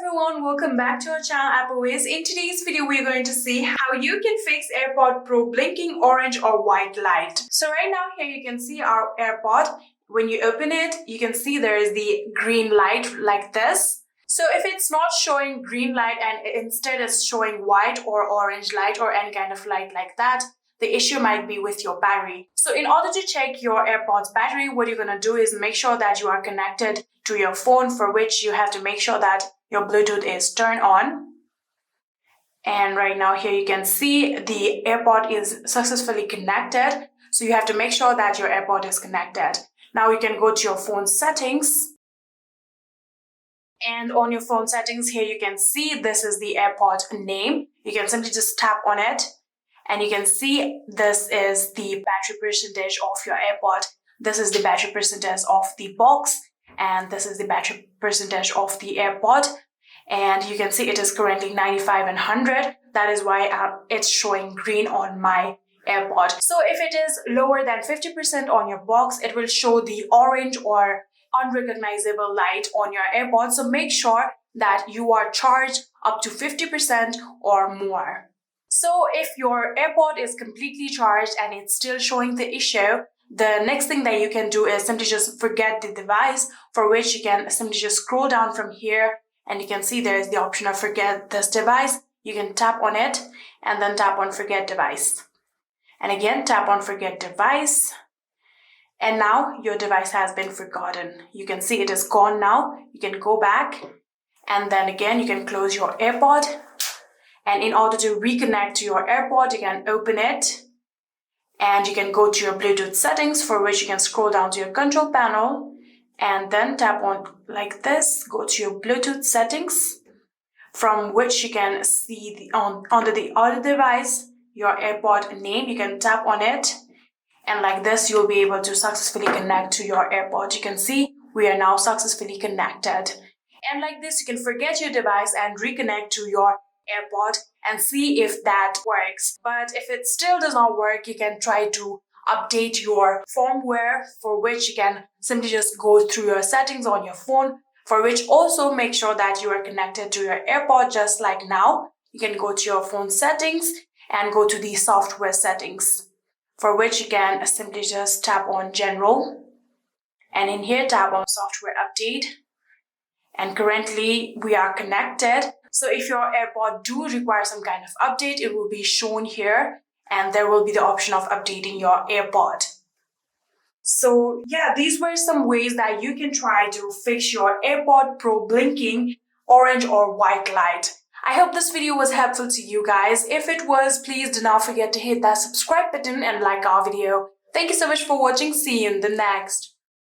everyone, welcome back to our channel AppleWays. In today's video, we're going to see how you can fix AirPod Pro blinking orange or white light. So right now here you can see our AirPod. When you open it, you can see there is the green light like this. So if it's not showing green light and instead it's showing white or orange light or any kind of light like that, the issue might be with your battery. So in order to check your AirPods battery, what you're going to do is make sure that you are connected to your phone, for which you have to make sure that your Bluetooth is turned on. And right now here you can see the AirPod is successfully connected. So you have to make sure that your AirPod is connected. Now you can go to your phone settings. And on your phone settings here you can see this is the AirPod name. You can simply just tap on it. And you can see this is the battery percentage of your AirPod. This is the battery percentage of the box. And this is the battery percentage of the AirPod. And you can see it is currently 95 and 100. That is why it's showing green on my AirPod. So if it is lower than 50% on your box, it will show the orange or unrecognizable light on your AirPod. So make sure that you are charged up to 50% or more. So if your AirPod is completely charged and it's still showing the issue, the next thing that you can do is simply just forget the device, for which you can simply just scroll down from here and you can see there is the option of forget this device. You can tap on it and then tap on forget device. And again, tap on forget device. And now your device has been forgotten. You can see it is gone now. You can go back and then again you can close your AirPod. And in order to reconnect to your AirPod, you can open it. And you can go to your Bluetooth settings, for which you can scroll down to your control panel and then tap on like this, go to your Bluetooth settings, from which you can see under the other device, your AirPod name. You can tap on it and like this, you'll be able to successfully connect to your AirPod. You can see we are now successfully connected. And like this, you can forget your device and reconnect to your AirPod and see if that works. But if it still does not work, you can try to update your firmware, for which you can simply just go through your settings on your phone, for which also make sure that you are connected to your AirPod just like now. You can go to your phone settings and go to the software settings, for which you can simply just tap on general and in here tap on software update. And currently we are connected. So if your AirPod do require some kind of update, it will be shown here and there will be the option of updating your AirPod. So yeah, these were some ways that you can try to fix your AirPod Pro blinking orange or white light. I hope this video was helpful to you guys. If it was, please do not forget to hit that subscribe button and like our video. Thank you so much for watching. See you in the next.